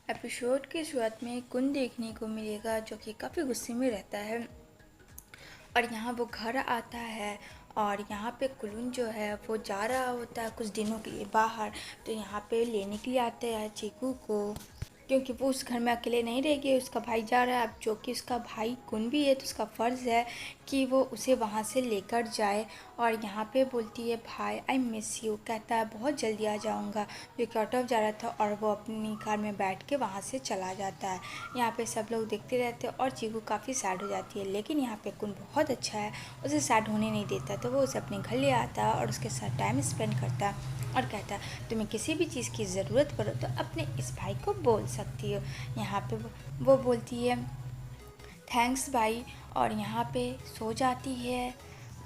Episode की शुरुआत में कुन देखने को मिलेगा जो कि काफ़ी गुस्से में रहता है और यहाँ वो घर आता है और यहाँ पे कुलून जो है वो जा रहा होता है कुछ दिनों के लिए बाहर। तो यहाँ पे लेने के लिए आते हैं चीकू को, क्योंकि वो उस घर में अकेले नहीं रहेगी, उसका भाई जा रहा है। अब जो कि उसका भाई कुन भी है तो उसका फ़र्ज़ है कि वो उसे वहाँ से लेकर जाए। और यहाँ पे बोलती है भाई आई मिस यू, कहता है बहुत जल्दी आ जाऊँगा, जो कि आउट ऑफ जा रहा था और वो अपनी कार में बैठ के वहाँ से चला जाता है। यहाँ पे सब लोग देखते रहते हैं और चीकू काफ़ी सैड हो जाती है, लेकिन यहाँ पे कुन बहुत अच्छा है, उसे सैड होने नहीं देता। तो वो उसे अपने घर ले आता है और उसके साथ टाइम स्पेंड करता है और कहता है तुम्हें किसी भी चीज़ की ज़रूरत पड़ो तो अपने इस भाई को बोल सकती हो। यहाँ पे वो बोलती है थैंक्स भाई और यहाँ पे सो जाती है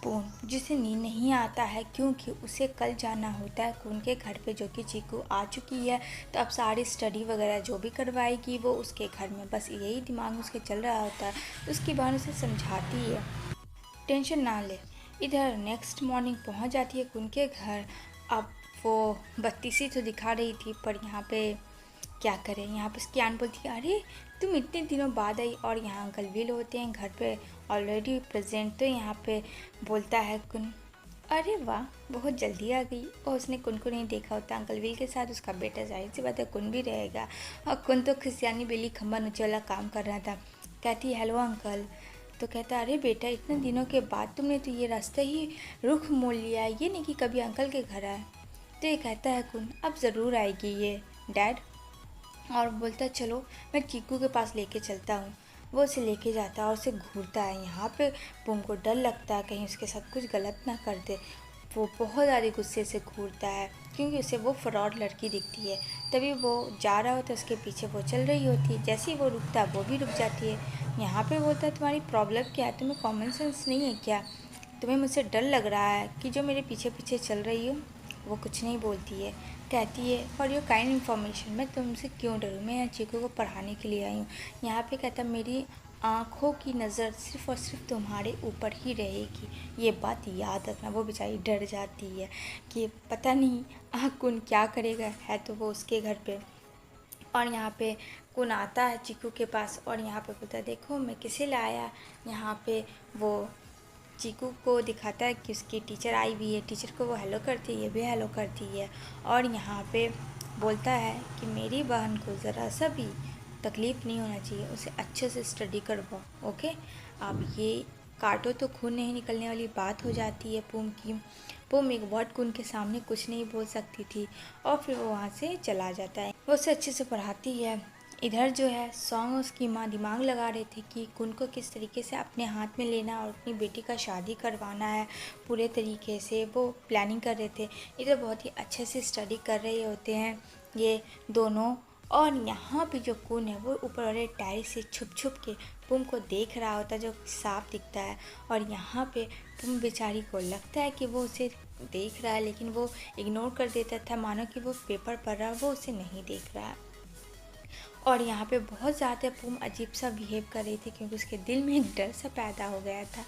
पून, जिसे नींद नहीं आता है क्योंकि उसे कल जाना होता है कुन के घर पे, जो कि चीकू आ चुकी है। तो अब सारी स्टडी वगैरह जो भी करवाएगी वो उसके घर में, बस यही दिमाग में उसके चल रहा होता है। तो उसकी बहन उसे समझाती है टेंशन ना ले। इधर नेक्स्ट मॉर्निंग पहुंच जाती है कुन के घर। अब वो बत्ती सी तो दिखा रही थी, पर यहाँ पे क्या करें। यहाँ पे उसकी आन बोलती है अरे तुम इतने दिनों बाद आई, और यहाँ अंकल विल होते हैं घर पे ऑलरेडी प्रेजेंट। तो यहाँ पे बोलता है कुन अरे वाह बहुत जल्दी आ गई, और उसने कुन को नहीं देखा होता अंकल विल के साथ उसका बेटा, जाहिर सी बात है कुन भी रहेगा। और कुन तो खिसियानी बिल्ली खम्बा नीचे वाला काम कर रहा था। कहती हेलो अंकल, तो कहता अरे बेटा इतने दिनों के बाद तुमने तो ये रास्ता ही रुख मोड़ लिया है, ये नहीं कि कभी अंकल के घर आए। तो ये कहता है कुन अब ज़रूर आएगी ये डैड, और बोलता है चलो मैं चीकू के पास लेके चलता हूँ। वो उसे लेके जाता है और उसे घूरता है। यहाँ पे पुम को डर लगता है कहीं उसके साथ कुछ गलत ना कर दे। वो बहुत ज़्यादा गुस्से से घूरता है क्योंकि उसे वो फ्रॉड लड़की दिखती है। तभी वो जा रहा होता है, उसके पीछे वो चल रही होती है, जैसे ही वो रुकता है वो भी रुक जाती है। यहाँ पे बोलता है तुम्हारी प्रॉब्लम क्या है, तुम्हें कॉमन सेंस नहीं है क्या, तुम्हें मुझसे डर लग रहा है कि जो मेरे पीछे पीछे चल रही हो। वो कुछ नहीं बोलती है, कहती है फॉर योर काइंड इन्फॉर्मेशन मैं तुमसे क्यों डरूँ, मैं यहाँ चीकू को पढ़ाने के लिए आई हूँ। यहाँ पे कहता मेरी आँखों की नज़र सिर्फ़ और सिर्फ तुम्हारे ऊपर ही रहेगी, ये बात याद रखना। वो बेचारी डर जाती है कि पता नहीं कुन क्या करेगा, है तो वो उसके घर पे। और यहाँ पे कुन आता है चीकू के पास और यहाँ पे बोलता है देखो मैं किसे लाया। यहाँ पे वो चीकू को दिखाता है कि उसकी टीचर आई हुई है, टीचर को वो हेलो करती है, ये भी हेलो करती है। और यहाँ पे बोलता है कि मेरी बहन को ज़रा सा भी तकलीफ़ नहीं होना चाहिए, उसे अच्छे से स्टडी करवाओ ओके। अब ये काटो तो खून नहीं निकलने वाली बात हो जाती है पुम की। पुम एक वर्ड कुन के सामने कुछ नहीं बोल सकती थी और फिर वो वहाँ से चला जाता है। वो उसे अच्छे से पढ़ाती है। इधर जो है सॉन्ग उसकी माँ दिमाग लगा रही थी कि कुन को किस तरीके से अपने हाथ में लेना और अपनी बेटी का शादी करवाना है, पूरे तरीके से वो प्लानिंग कर रहे थे। इधर बहुत ही अच्छे से स्टडी कर रहे होते हैं ये दोनों। और यहाँ पे जो कुन है वो ऊपर वाले टायर से छुप छुप के पुम को देख रहा होता है, जो साफ दिखता है। और यहाँ पे पुम बेचारी को लगता है कि वो उसे देख रहा है, लेकिन वो इग्नोर कर देता था, मानो कि वो पेपर पढ़ रहा है, वो उसे नहीं देख रहा है। और यहाँ पे बहुत ज़्यादा पुम अजीब सा बिहेव कर रही थी क्योंकि उसके दिल में एक डर सा पैदा हो गया था।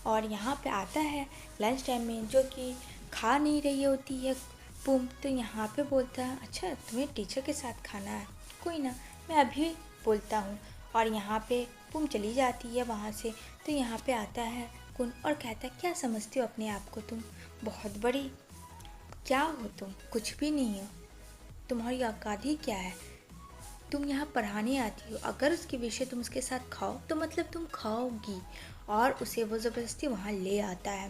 और यहाँ पे आता है लंच टाइम में, जो कि खा नहीं रही होती है पुम। तो यहाँ पे बोलता है अच्छा तुम्हें टीचर के साथ खाना है, कोई ना मैं अभी बोलता हूँ। और यहाँ पे पुम चली जाती है वहाँ से। तो यहाँ पे आता है कुन और कहता है क्या समझती हो अपने आप को तुम, बहुत बड़ी क्या हो तुम, कुछ भी नहीं हो, तुम्हारी औकात ही क्या है, तुम यहाँ पढ़ाने आती हो, अगर उसके विषय तुम उसके साथ खाओ तो मतलब तुम खाओगी। और उसे वो ज़बरदस्ती वहाँ ले आता है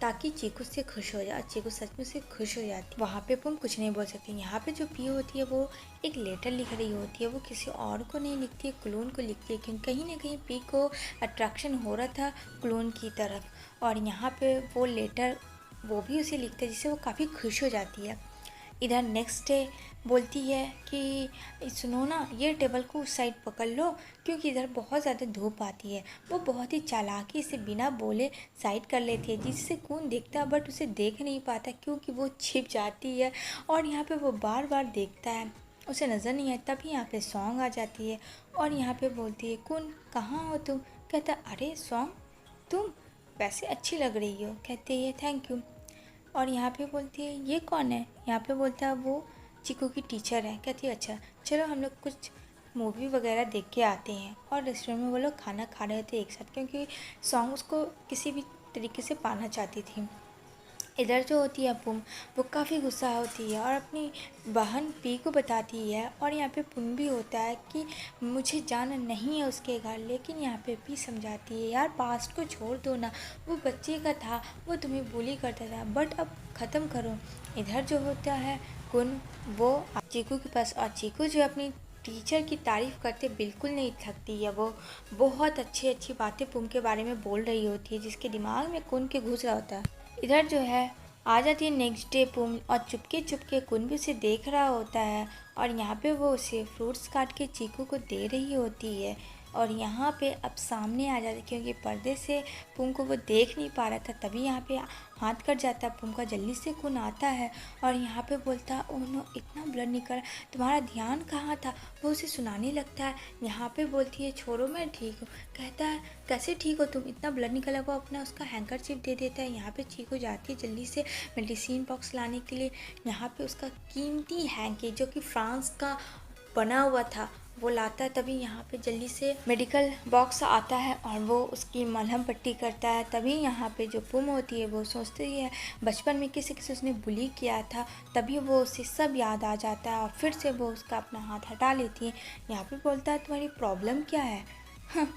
ताकि चीकू से खुश हो जाए। चीकू सच में से खुश हो जाती। वहाँ पे पुम कुछ नहीं बोल सकती। यहाँ पे जो पी होती है वो एक लेटर लिख रही होती है, वो किसी और को नहीं लिखती है, क्लून को लिखती है, क्योंकि कहीं ना कहीं पी को अट्रैक्शन हो रहा था क्लून की तरफ। और यहाँ पे वो लेटर वो भी उसे लिखता है, जिससे वो काफ़ी खुश हो जाती है। इधर नेक्स्ट डे बोलती है कि सुनो ना ये टेबल को उस साइड पकड़ लो क्योंकि इधर बहुत ज़्यादा धूप आती है। वो बहुत ही चालाकी से बिना बोले साइड कर लेती है, जिससे कौन देखता है बट उसे देख नहीं पाता क्योंकि वो छिप जाती है। और यहाँ पे वो बार बार देखता है, उसे नज़र नहीं आता। तभी यहाँ पे सॉन्ग आ जाती है और यहाँ पे बोलती है कौन कहाँ हो तुम। कहता अरे सॉन्ग तुम वैसे अच्छी लग रही हो। कहती है थैंक यू। और यहाँ पे बोलती है ये कौन है। यहाँ पे बोलता है वो चीकू की टीचर है। कहती है अच्छा चलो हम लोग कुछ मूवी वगैरह देख के आते हैं और रेस्टोरेंट में वो लोग खाना खा रहे थे एक साथ, क्योंकि सॉन्ग उसको किसी भी तरीके से पाना चाहती थी। इधर जो होती है पुम, वो काफ़ी गुस्सा होती है और अपनी बहन पी को बताती है। और यहाँ पे पुन भी होता है कि मुझे जाना नहीं है उसके घर, लेकिन यहाँ पे पी समझाती है यार पास्ट को छोड़ दो ना, वो बच्चे का था, वो तुम्हें बुली करता था, बट अब ख़त्म करो। इधर जो होता है कुन, वो चीकू के पास, और चीकू जो अपनी टीचर की तारीफ़ करते बिल्कुल नहीं थकती है। वो बहुत अच्छी अच्छी बातें पुम के बारे में बोल रही होती है, जिसके दिमाग में कुन के घुस रहा होता है। इधर जो है आ जाती है नेक्स्ट डे पुम, और चुपके चुपके कुन भी उसे देख रहा होता है। और यहाँ पे वो उसे फ्रूट्स काट के चीकू को दे रही होती है। और यहाँ पे अब सामने आ जाती, क्योंकि पर्दे से पुम को वो देख नहीं पा रहा था, तभी यहाँ पे हाथ कट जाता है पुम का। जल्दी से कुन आता है और यहाँ पे बोलता है ओह नो, इतना ब्लड निकल, तुम्हारा ध्यान कहाँ था। वो उसे सुनाने लगता है। यहाँ पे बोलती है छोड़ो मैं ठीक हूँ। कहता है कैसे ठीक हो तुम, इतना ब्लड निकला। वो अपना उसका हैंकरचिप दे देता है। यहाँ पे चीकू जाती है जल्दी से मेडिसिन बॉक्स लाने के लिए। यहाँ पे उसका कीमती हैंकी जो कि फ्रांस का बना हुआ था वो लाता है। तभी यहाँ पे जल्दी से मेडिकल बॉक्स आता है और वो उसकी मलहम पट्टी करता है। तभी यहाँ पे जो पुम होती है वो सोचती है बचपन में किसी किसी उसने बुली किया था, तभी वो उसे सब याद आ जाता है और फिर से वो उसका अपना हाथ हटा लेती है। यहाँ पे बोलता है तुम्हारी प्रॉब्लम क्या है, हाँ,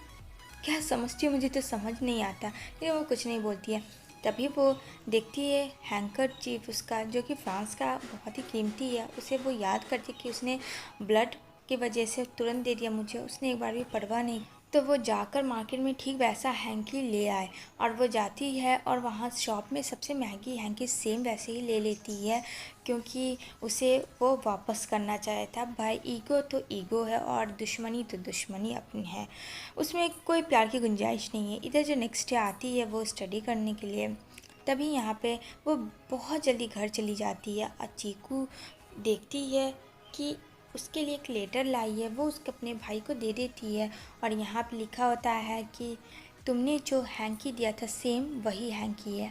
क्या समझती हो, मुझे तो समझ नहीं आता। लेकिन वो कुछ नहीं बोलती है। तभी वो देखती है हैंकर चीफ उसका, जो कि फ्रांस का बहुत ही कीमती है। उसे वो याद करती कि उसने ब्लड की वजह से तुरंत दे दिया मुझे, उसने एक बार भी परवाह नहीं। तो वो जाकर मार्केट में ठीक वैसा हैंकी ले आए और वो जाती है और वहाँ शॉप में सबसे महंगी हैंकी सेम वैसे ही ले लेती है, क्योंकि उसे वो वापस करना चाहता था। भाई ईगो तो ईगो है और दुश्मनी तो दुश्मनी अपनी है, उसमें कोई प्यार की गुंजाइश नहीं है। इधर जो नेक्स्ट डे आती है वो स्टडी करने के लिए, तभी यहाँ पे वो बहुत जल्दी घर चली जाती है और चीकू देखती है कि उसके लिए एक लेटर लाई है, वो उसके अपने भाई को दे देती है। और यहाँ पे लिखा होता है कि तुमने जो हैंकी दिया था सेम वही हैंकी है।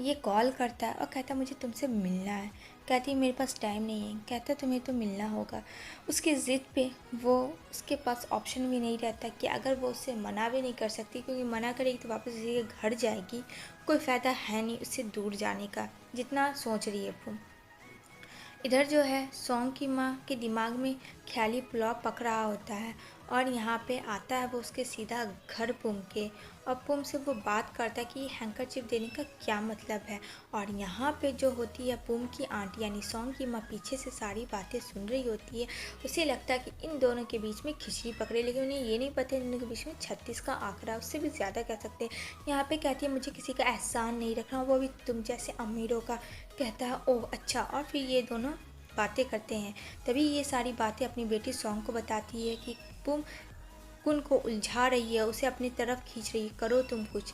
ये कॉल करता है और कहता मुझे तुमसे मिलना है। कहती मेरे पास टाइम नहीं है। कहता तुम्हें तो मिलना होगा। उसकी ज़िद पे वो, उसके पास ऑप्शन भी नहीं रहता कि अगर वो उससे मना भी नहीं कर सकती, क्योंकि मना करेगी तो वापस उसी के घर जाएगी, कोई फ़ायदा है नहीं उससे दूर जाने का जितना सोच रही है वो। इधर जो है सॉन्ग की माँ के दिमाग में ख्याली पुलाव पक रहा होता है और यहाँ पे आता है वो उसके सीधा घर पुम के, और पुम से वो बात करता है कि हैंकरचिप देने का क्या मतलब है। और यहाँ पे जो होती है पुम की आंटी यानी सॉन्ग की माँ पीछे से सारी बातें सुन रही होती है। उसे लगता है कि इन दोनों के बीच में खिचड़ी पकड़े, लेकिन उन्हें ये नहीं पता इन दोनों के बीच में 36 का आंकड़ा, उससे भी ज़्यादा कह सकते हैं। यहाँ पे कहती है मुझे किसी का एहसान नहीं रखना, वो भी तुम जैसे अमीरों का। कहता है ओह अच्छा, और फिर ये दोनों बातें करते हैं। तभी ये सारी बातें अपनी बेटी सॉन्ग को बताती है कि पुम कुन को उलझा रही है, उसे अपनी तरफ खींच रही है, करो तुम कुछ।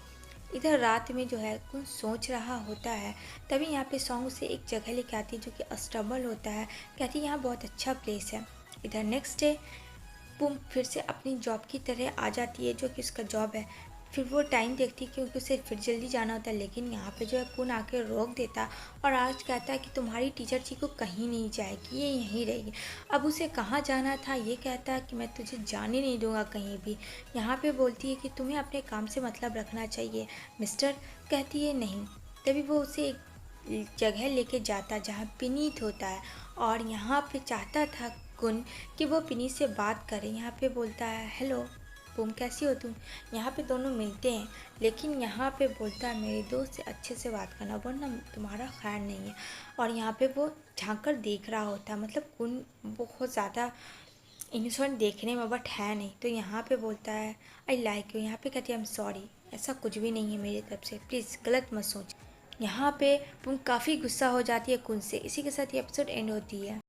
इधर रात में जो है कुन सोच रहा होता है। तभी यहाँ पे सॉन्ग उसे एक जगह लेके आती है जो कि अस्तबल होता है। कहती है यहाँ बहुत अच्छा प्लेस है। इधर नेक्स्ट डे पुम फिर से अपनी जॉब की तरह आ जाती है जो कि उसका जॉब है। फिर वो टाइम देखती है क्योंकि उसे फिर जल्दी जाना होता है, लेकिन यहाँ पे जो है कुन आके रोक देता और आज कहता है कि तुम्हारी टीचर जी को कहीं नहीं जाएगी, ये यहीं रहेगी। अब उसे कहाँ जाना था ये कहता है कि मैं तुझे जाने नहीं दूंगा कहीं भी। यहाँ पे बोलती है कि तुम्हें अपने काम से मतलब रखना चाहिए मिस्टर। कहती है नहीं। तभी वो उसे एक जगह लेके जाता जहाँ पिनीत होता है और यहाँ पे चाहता था कुन कि वो पिनीत से बात करे। यहाँ पे बोलता है हेलो पुम कैसी हो तुम। यहाँ पे दोनों मिलते हैं, लेकिन यहाँ पे बोलता है मेरे दोस्त से अच्छे से बात करना वरना तुम्हारा खैर नहीं है। और यहाँ पे वो झांक कर देख रहा होता है, मतलब कुन बहुत ज़्यादा इनोसेंट देखने में बट है नहीं। तो यहाँ पे बोलता है आई लाइक यू। यहाँ पे कहती है आई एम सॉरी, ऐसा कुछ भी नहीं है मेरी तरफ से, प्लीज़ गलत मत सोच। यहाँ पे पुम काफ़ी गुस्सा हो जाती है कुन से। इसी के साथ ये एपिसोड एंड होती है।